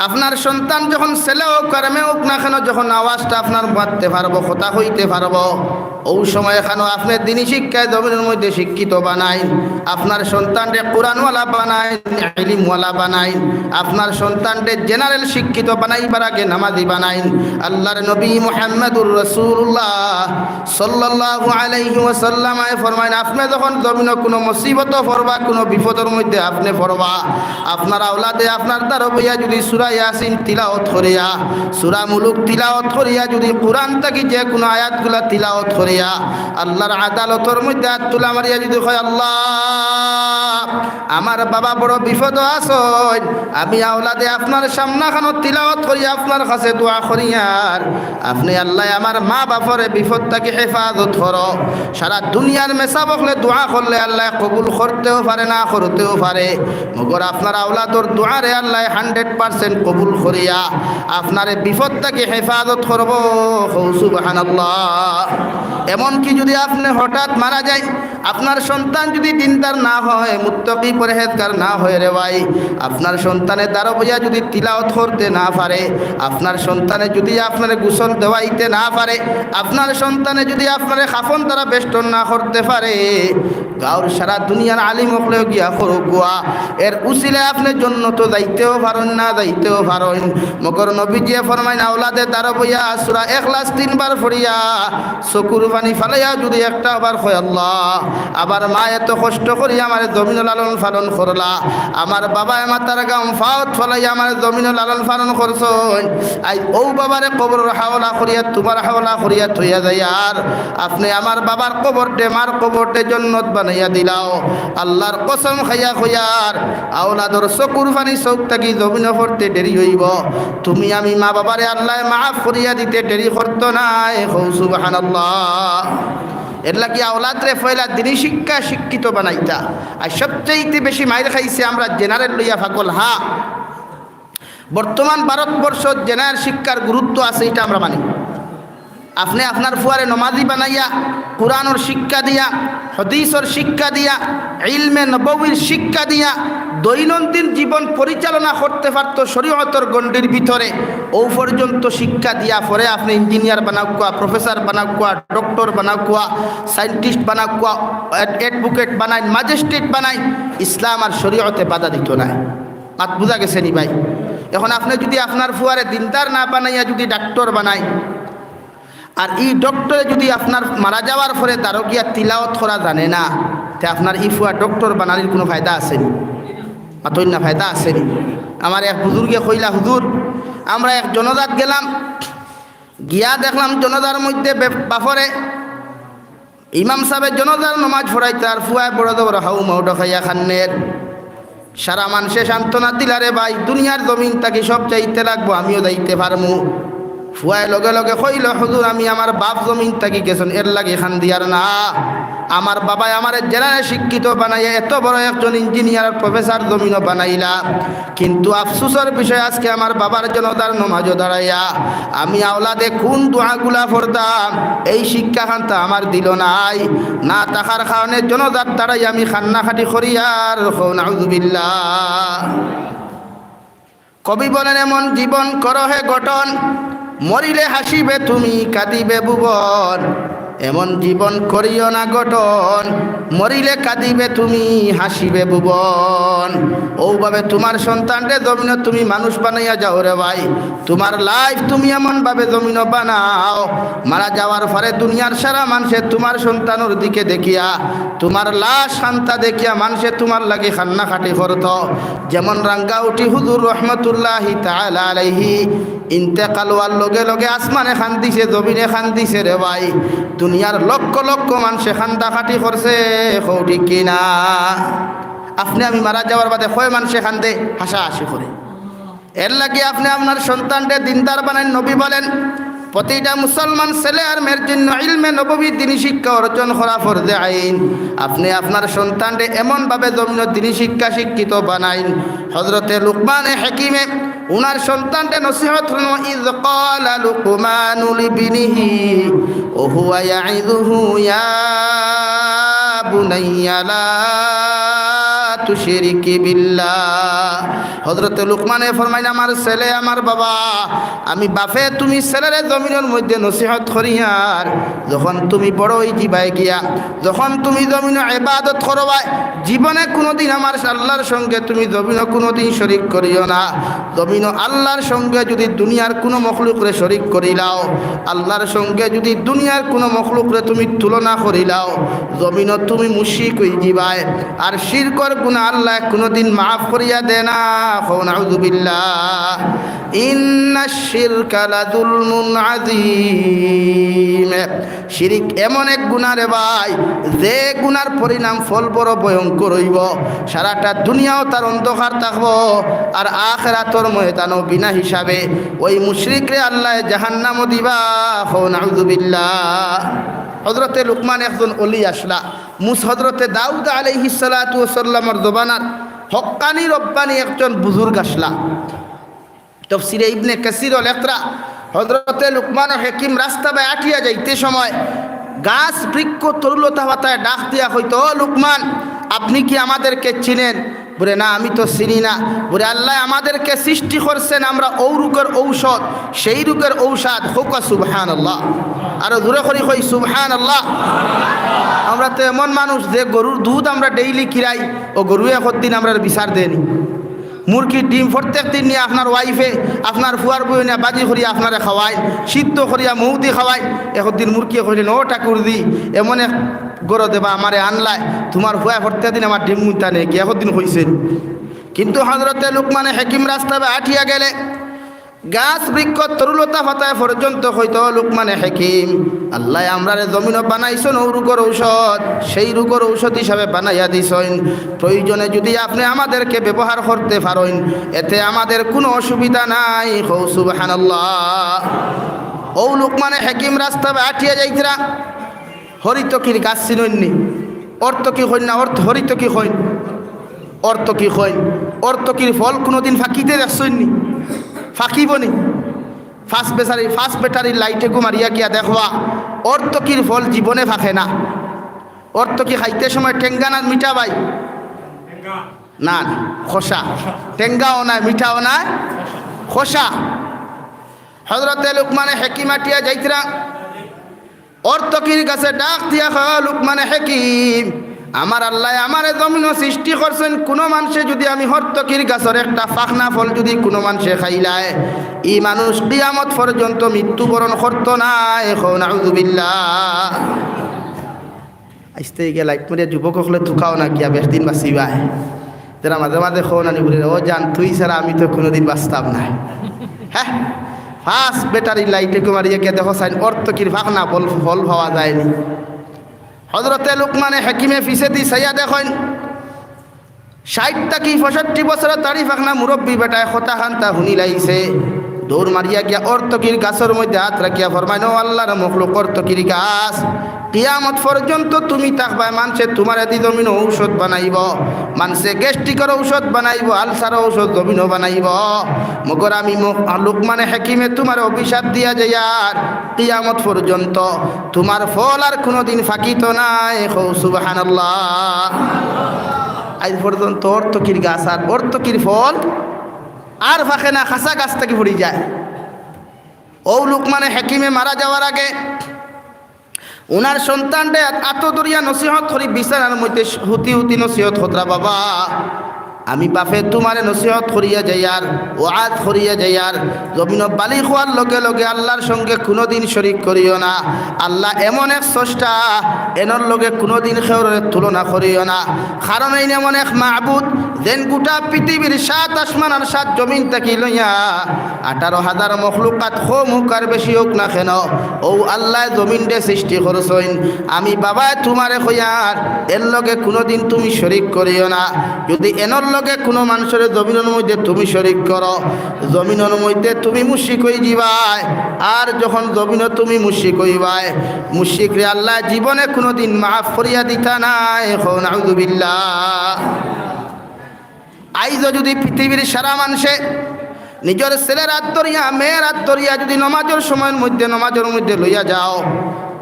আপনার সন্তান যখন ছেলে হোক আর মেয়ে হোক না কেন, যখন আওয়াজটা আপনার বাঁধতে পারবো, কথা হইতে পারবো, ওই সময় এখানেও আপনি দিনী শিক্ষায় জমিনের মধ্যে শিক্ষিত বানাইন, আপনার সন্তানকে কোরআনওয়ালা বানাইন, ইলমওয়ালা বানাইন, আপনার সন্তানকে জেনারেল শিক্ষিত বানাইবার আগে নামাজি বানাইন। আল্লাহর নবী মুহাম্মদুর রাসূলুল্লাহ সাল্লাল্লাহু আলাইহি ওয়াসাল্লাম ফরমাইন আপনি যখন জমিনে কোনো মুসিবত পড়বা, কোনো বিপদের মধ্যে আপনি পড়বা, আপনার আওলাদে আপনার দ্বারা বইয়া যদি সূরা ইয়াসিন তিলাওয়াত করিয়া, সূরা মুলুক তিলাওয়াত করিয়া, যদি কোরআন থেকে যে কোনো আয়াতগুলা তিলাওয়াত করিয়া আল্লাহর আদালতের মধ্যে হাত তুলা মারিয়া যদি কয় আল্লাহ আমার বাবা বড় বিপদ আসন, আমি আওলাদে আপনার সামনাখানো তিলাওয়াত করিয়া আপনার কাছে দোয়া করিয়ার, আপনি আল্লাহ আমার মা বাপরে বিপদ থেকে হেফাজত করো। সারা দুনিয়ার মেসা বকলে দোয়া করলে আল্লাহ কবুল করতেও পারে না করতেও পারে, মগর আপনার আওলাদর দোয়ারে আল্লাহ 100% কবুল করিয়া আপনার বিপদ থেকে হেফাজত করব। সুবহানাল্লাহ। এমনকি যদি আপনি হঠাৎ মারা যায়, আপনার সন্তান যদি দিনদার না হয়, মুত্তাকি পরহেজগার না হয় রে ভাই, আপনার সন্তানের দ্বারা বইয়া যদি তিলাওয়াত করতে না পারে, আপনার সন্তানে যদি আপনার গোসল দেওয়াইতে না পারে, আপনার সন্তানে যদি আপনার খাফন দ্বারা বেষ্টন না করতে পারে, গাঁর সারা দুনিয়ার আলিম হকলেও গিয়া করো গুয়া এর উসিলে আপনি জন্য তো যাইতেও পারেন না যাইতেও পারেন মগর নবীজিয়ে ফরমাইন আওলাদে তার বইয়া সূরা ইখলাস 3 বার পড়িয়া চকুর পানি ফালাইয়া যদি একটা বার কয় আল্লাহ আবার মা এত কষ্ট করি আমার জমিন লালন পালন করলা আমার বাবা মাতার গাম ফাওত ফলাইয়া আমার জমিন লালন পালন করছন আই ও বাবারে কবর হাওলা করিয়া তোমার হাওলা করিয়া থইয়া যায় আর আপনি আমার বাবার কবরটে মার কবরটে জান্নাত বানাইয়া দিলাও আল্লাহর কসম খাইয়া কইয়ার আওলাদর চকুর পানি চোখ থাকি জমিন পড়তে দেরি হইব তুমি আমি মা বাবারে আল্লাহ মাফ করিয়া দিতে দেরি করতো নাই সুবহানাল্লাহ এর লাগি আওলাদরে ফয়লা দিনই শিক্ষা শিক্ষিত বানাইতা আর সবচেয়ে বেশি মাইর খাইছে আমরা জেনারেল লইয়া ফাগল হ্যাঁ বর্তমান ভারতবর্ষ জেনারেল শিক্ষার গুরুত্ব আছে এটা আমরা মানি আপনি আপনার ফুয়ারে নমাজি বানাইয়া কোরআনের শিক্ষা দিয়া হাদিসের শিক্ষা দিয়া ইলমে নববীর শিক্ষা দিয়া দৈনন্দিন জীবন পরিচালনা করতে পারতো শরীয়তের গণ্ডির ভিতরে ও পর্যন্ত শিক্ষা দিয়া পরে আপনি ইঞ্জিনিয়ার বানাকুয়া প্রফেসর বানাকুয়া ডক্টর বানাকুয়া সায়েন্টিস্ট বানাকুয়া অ্যাডভোকেট বানাই ম্যাজিস্ট্রেট বানাই ইসলাম আর শরীয়তে বাধা দিত না মাত বুঝা গেছে নি ভাই এখন আপনি যদি আপনার ফুয়ারে দিনদার না বানাইয়া যদি ডাক্তার বানাই আর এই ডক্টরে যদি আপনার মারা যাওয়ার পরে তারও গিয়া তিলাওয়াত করা জানে না তে আপনার ই ফুয়া ডক্টর বানানির কোনো ফায়দা আসেনি মাতই না ফায়দা আসেনি আমার এক হুজুরকে কইলা হুজুর আমরা এক জনজাত গেলাম গিয়া দেখলাম জনজার মধ্যে বাফরে ইমাম সাহেবের জনজার নমাজ পড়াইতে আর ফুয়ায় বড় বড় হাউ মাউটা খাইয়া খান্নের সারা মানুষে সান্ত্বনা দিলারে ভাই দুনিয়ার জমিন তাকে সব চাইতে লাগবো আমিও যাইতে পারমু ফুয়ায় লগে লগে কইল হুজুর আমি আমার বাপ জমিন থাকি গেছেন এর লাগে খান দিয়ার না আমার বাবাই আমার জেলায় শিক্ষিত বানাইয়া এত বড় একজন ইঞ্জিনিয়ার প্রফেসর জমিনও বানাইলা কিন্তু আফসোসের বিষয় আজকে আমার বাবার জনতার নমাজও দাঁড়াইয়া আমি আওলাদে কোন দোয়াগুলা পড়তাম এই শিক্ষা খানটা আমার দিল নাই না টাকার কারণে জনতার দাঁড়াই আমি খান্নাখাটি করিয়ার নাউযুবিল্লাহ কবি বলেন এমন জীবন করহে গঠন মরিলে হাসিবে তুমি কাঁদিবে ভুবন এমন জীবন করিও না গঠন মরিলে কাঁদিবে তুমি হাসিবে ভুবন ওভাবে তোমার সন্তানরে জমিন তুমি মানুষ বানাইয়া যাও রে ভাই তোমার লাইফ তুমি এমনভাবে জমিন বানাও মারা যাওয়ার পরে দুনিয়ার সারা মানুষে তোমার সন্তানের দিকে দেখিয়া তোমার লাশ শান্তা দেখিয়া মানুষে তোমার লাগে খান্নাখাটি করত যেমন রাঙ্গাউটি হুজুর রহমতুল্লাহি তাআলা আলাইহি ইন্তেকাল হওয়ার লগে লগে আসমানে খান দিছে জমিনে খান দিছে রে ভাই দুনিয়ার লক্ষ লক্ষ মানুষে খান্দাখাটি করছে ঠিক কিনা আপনি আমি মারা যাওয়ার বাদে কয় মানুষে খান্দে হাসাহাসি করে এর লাগে আপনি আপনার সন্তানকে দিনদার বানান নবী বলেন প্রতিটা মুসলমান ছেলে আর মেয়ের জন্য ইলমে নববী দিনী শিক্ষা অর্জন করা ফরজে আইন আপনি আপনার সন্তানকে এমনভাবে জমিন দিনী শিক্ষা শিক্ষিত বানাইন হযরতে লুকমান হাকিমে উনার সন্তানকে নসিহত হল ইয ক্বালা লুকমানু লিবনিহি ওয়া হুয়া ইয়াইযুহু ইয়া বুনাইয়া লা তুশরিক বিল্লাহ হযরত লুকমানে ফরমাইন আমার ছেলে আমার বাবা আমি বাপে তুমি ছেলেরে জমিনের মধ্যে নসিহত করিয়ার যখন তুমি বড় হই যাবাই গিয়া যখন তুমি জমিনে ইবাদত করবা জীবনে কোনোদিন আমার আল্লাহর সঙ্গে তুমি জমিনে কোনোদিন শরীক করিও না জমিনে আল্লাহর সঙ্গে যদি দুনিয়ার কোনো মখলুকরে শরীক করিলাও আল্লাহর সঙ্গে যদি দুনিয়ার কোনো মখলুকরে তুমি তুলনা করিলাও জমিনে তুমি মুশরিক হই যাবাই আর শিরকর গুনাহ আল্লাহ কোনোদিন মাফ করিয়া দেয় না নাউযুবিল্লাহ ইন্নাশ শিরকা লাযুলমুন আযীম শিরিক এমন এক গুনাহ রে ভাই যে গুনার পরিণাম ফল বড় ভয়ঙ্কর হইব সারাটা দুনিয়াও তার অন্ধকার থাকবো আর আখিরাতের ময়দানও বিনা হিসাবে ওই মুশরিকরে আল্লাহ জাহান্নামও দিবা নাউযুবিল্লাহ হযরতে লুকমান একজন ওলি আসলা হযরতে দাউদ আলাইহিস সালাতু ওয়াস সালামের জবানার হক্কানি রব্বানি একজন বুজুর্গ আসলা তাফসীরে ইবনে কাসীর লেখরা হযরতে লুকমান হাকিম রাস্তা বাই আটিয়া যাইতে সময় গাছ বৃক্ষ তরুলতা পাতায় ডাক দিয়া হইতো ও লুকমান আপনি কি আমাদেরকে চিনেন বলে না আমি তো চিনি না বলে আল্লাহ আমাদেরকে সৃষ্টি করছেন আমরা ও রোগের ঔষধ সেই রোগের ঔষধ হোক সুবহানাল্লাহ আর জোরে করে কই সুবহানাল্লাহ আমরা তো এমন মানুষ যে গরুর দুধ আমরা ডেইলি কিরাই, ও গরু একদিন আমরা বিচার দেনি। মুরগির ডিম প্রত্যেক দিন নিয়ে আপনার ওয়াইফে আপনার ফুয়ার বই নিয়ে বাজি করিয়া আপনারা খাওয়ায়, সিদ্ধ করিয়া মৌদি খাওয়ায়। একদিন মুরগি কইলেন, ও ঠাকুর দি এমন এক গরু দেবা আমারে আনলায়, তোমার ফুয়া প্রত্যেক দিন আমার ডিম মুইতা নেই কি একদিন হয়েছেন। কিন্তু হজরতে লোকমানে হাকিম রাস্তা আঠিয়া গেলে গাছ বৃক্ষ তরুলতা ফাতায় পর্যন্ত হইতো লোকমানে হাকিম, আল্লাহ আমরা জমিন বানাইছেন ও রোগের ঔষধ, সেই রোগের ঔষধ হিসাবে বানাইয়া দিছেন। প্রয়োজনে যদি আপনি আমাদেরকে ব্যবহার করতে পারেন, এতে আমাদের কোনো অসুবিধা নাই। হৌ সুবহানাল্লাহ। ও লোকমানে হাকিম রাস্তা আঠিয়া যাইতরা হরিতকির গাছ চিননি। অর্থ কি হইন না অর্থ হরিত কি হইন, অর্থ কি হইন, অর্থকির ফল কোনোদিন ফাঁকিতে দেখছইনি, ফাঁকিবনি। ফার্স্ট ব্যাটারির লাইটে মারিয়া গিয়া দেখবা অর্থকির ফল জীবনে ফাঁকে না। অর্থকি খাইতে সময় টেঙ্গা না মিঠা ভাই? না, খোসা। টেঙ্গাও নাই, মিঠাও নাই, খোসা। হযরতে লোকমানে হাকিম আটিয়া যাইতরা অর্থকির কাছে ডাক দিয়া লোকমানে হাকিম, আমার আল্লাহ আমারে জমিন সৃষ্টি করছেন, কোনো মানুষে যদি আমি হর্তকির গাছের একটা ফাঁকনা ফল যদি কোনো মানুষে খাইলায়, এই মানুষ কিয়ামত পর্যন্ত মৃত্যুবরণ করতো না। এখন আউযুবিল্লাহ। আইসতে গিয়ে লাইট মারিয়া যুবক হলে থুকাও না গিয়া বেশ দিন বাঁচিবায়। যারা মাঝে মাঝে খো নানি বলে, ও জান তুই ছাড়া আমি তো কোনোদিন বাঁচতাম না। হ্যাঁ, ফার্স্ট ব্যাটারি লাইটে মারিয়া গিয়ে দেখো সাইন অর্থকির ফাঁকনা ফল পাওয়া যায়নি। হযরতে লোকমানে হাকিমে ফিসে দি সাইয়া দেখেন 60 কি 65 বছরের তারিফ না মুরব্বী বেটায় কথা খান্তা হুনি লাইছে। দৌড় মারিয়া গিয়া অর্থকির গাছের মধ্যে হাত রাখিয়া ফরমাইন, ও আল্লাহর মখলুক অর্থকির গাছ, কিয়ামত পর্যন্ত তুমি থাকবা। মানুষে তোমার এদি জমিন ঔষধ বানাইব, মানুষে গ্যাস্ট্রিকের ঔষধ বানাইব, আলসার ঔষধ জমিনও বানাইব। মগর আমি লোকমানে হাকিমে তোমার অভিশাপ দিয়া যায়, আর কিয়ামত পর্যন্ত তোমার ফল আর কোনোদিন ফাঁকিত নাই। সুবহানাল্লাহ। আজ পর্যন্ত অর্থকির গাছ আর অর্থকির ফল আর ফাঁকে না, খাসা গাছ থেকে পড়ে যায়। ও লোকমানে হাকিমে মারা যাওয়ার আগে ওনার সন্তানটা আত্মদরিয়া নসিহত করি বিছানার মধ্যে হুতি হুতি নসিহত হতরা, বাবা আমি বাপে তোমারে নসিহত করিয়া যাইয়ার, ওয়াজ করিয়া যাইয়ার, জমিন বালি খোয়ার লগে লগে আল্লাহর সঙ্গে কোনোদিন শরিক করিও না। আল্লাহ এমন এক স্রষ্টা, এনর লগে কোনোদিন খেউরের তুলনা করিও না। কারণ এই এমন এক মাহবুদ যেন গোটা পৃথিবীর 7 আসমান আর 7 জমিন থাকি লইয়া 18,000 মখলুকাত হোক হোক আর বেশি হোক না কেন, ও আল্লাহ জমিন দে সৃষ্টি করছেন। আমি বাবা তোমারে কইয়ার এর লগে কোনোদিন তুমি শরিক করিও না। যদি এনর লগে কোনো মানুষের জমিনের মধ্যে তুমি শরিক করো, জমিনের মধ্যে তুমি মুশরিক হয়ে যাবাই। আর যখন জমিনে তুমি মুশরিক হইবাই, মুশরিক রে আল্লাহ জীবনে কোনোদিন মাফ করিয়া দিতা নাই। এখন আউযুবিল্লাহ। আইজ যদি পৃথিবীর সারা মানুষে নিজের ছেলের হাত ধরিয়া মেয়ের হাত ধরিয়া যদি নমাজের সময়ের মধ্যে নমাজের মধ্যে লইয়া যাও,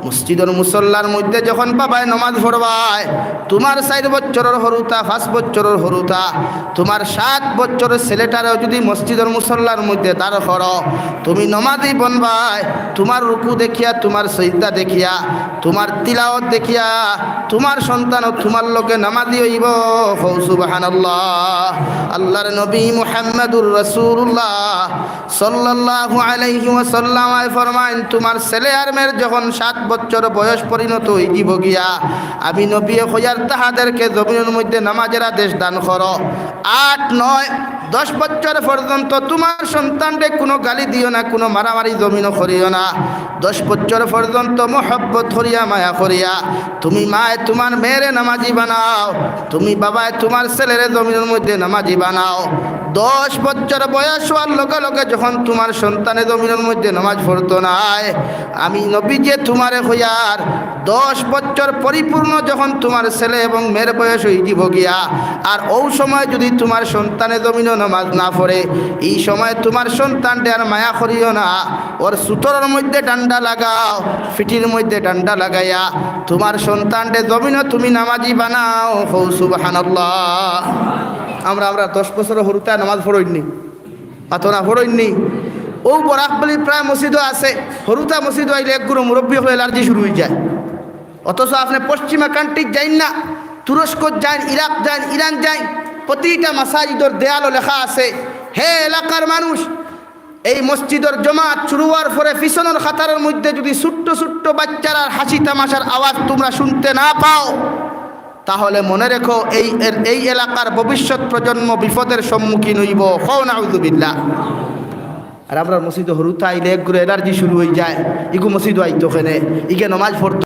মসজিদের মুসল্লার মধ্যে যখন বাবায় নমাজ পড়বায়, তোমার 4 বছরের হরুতা 5 বছরের হরুতা তোমার 7 বছরের ছেলেটারও যদি মসজিদের মুসল্লার মধ্যে দাঁড় করো, তুমি নমাজি বনবায়। তোমার রুকু দেখিয়া, তোমার সিজদা দেখিয়া, তোমার তিলাওয়াত দেখিয়া তোমার সন্তানও তোমার লোকে নামাজি হইব। সুবহানাল্লাহ। আল্লাহর নবী মুহাম্মদুর রাসূলুল্লাহ সাল্লাল্লাহু আলাইহি ওয়াসাল্লাম ফরমায়েন, তোমার ছেলে আর মেয়ের যখন 7 বছর বয়স পরিণত হইব গিয়া, আমি নবী হইয়ার তাহাদেরকে জমিনের মধ্যে নামাজের আদেশ দান করো। 8, 9, 10 বছর পর্যন্ত তোমার সন্তানকে কোনো গালি দিও না, কোনো মারামারি জমিনও করিও না। 10 বছর পর্যন্ত মহব্বত করিয়া মায়া করিয়া তুমি মায় তোমার মেয়েরে নামাজি বানাও, তুমি বাবায় তোমার ছেলেরে জমিনের মধ্যে নামাজি বানাও। 10 বছর বয়স হওয়ার লগে লগে যখন তোমার সন্তানের জমিনের মধ্যে নামাজ পড়তো নাই, আমি নবী যে তোমারে হইয়ার 10 বছর পরিপূর্ণ যখন তোমার ছেলে এবং মেয়ের বয়স হইব গিয়া, আর ওই সময় যদি তোমার সন্তানের জমিনও নামাজ না পড়ে, এই সময় তোমার সন্তানটা আর মায়া করিও না, ওর সুতরার মধ্যে ডান্ডা লাগাও, ফিটির মধ্যে ডান্ডা লাগাইয়া তোমার সন্তানটা জমিনও তুমি নামাজি বানাও। সুবহানাল্লাহ। আমরা 10 বছর হরুতা নামাজ পড়ইনি, পাতনা পড়ইনি। ও বরাকবলি প্রায় মসজিদও আছে, হরুতা মসজিদ আইলে এক গুরু মুরব্বী হয়ে এলার্জি শুরু হয়ে যায়। অথচ আপনি পশ্চিমা কান্ট্রি যাইন না, তুরস্ক যান, ইরাক যান, ইরান যান, প্রতিটা মাসাজিদর দেয়ালও লেখা আছে, হে এলাকার মানুষ, এই মসজিদের জমাত শুরু হওয়ার পরে পিছনের খাতারের মধ্যে যদি ছোট্ট ছোট্ট বাচ্চারা হাসি তামাশার আওয়াজ তোমরা শুনতে না পাও, তাহলে মনে রেখো এই এলাকার ভবিষ্যৎ প্রজন্ম বিপদের সম্মুখীন হইব। হও নাউযুবিল্লাহ। আর আমরা মসজিদে হরুতা আইলে এক করে এলার্জি শুরু হয়ে যায়, ইগু মসজিদ আইতো ওখানে ইগে নমাজ পড়তো।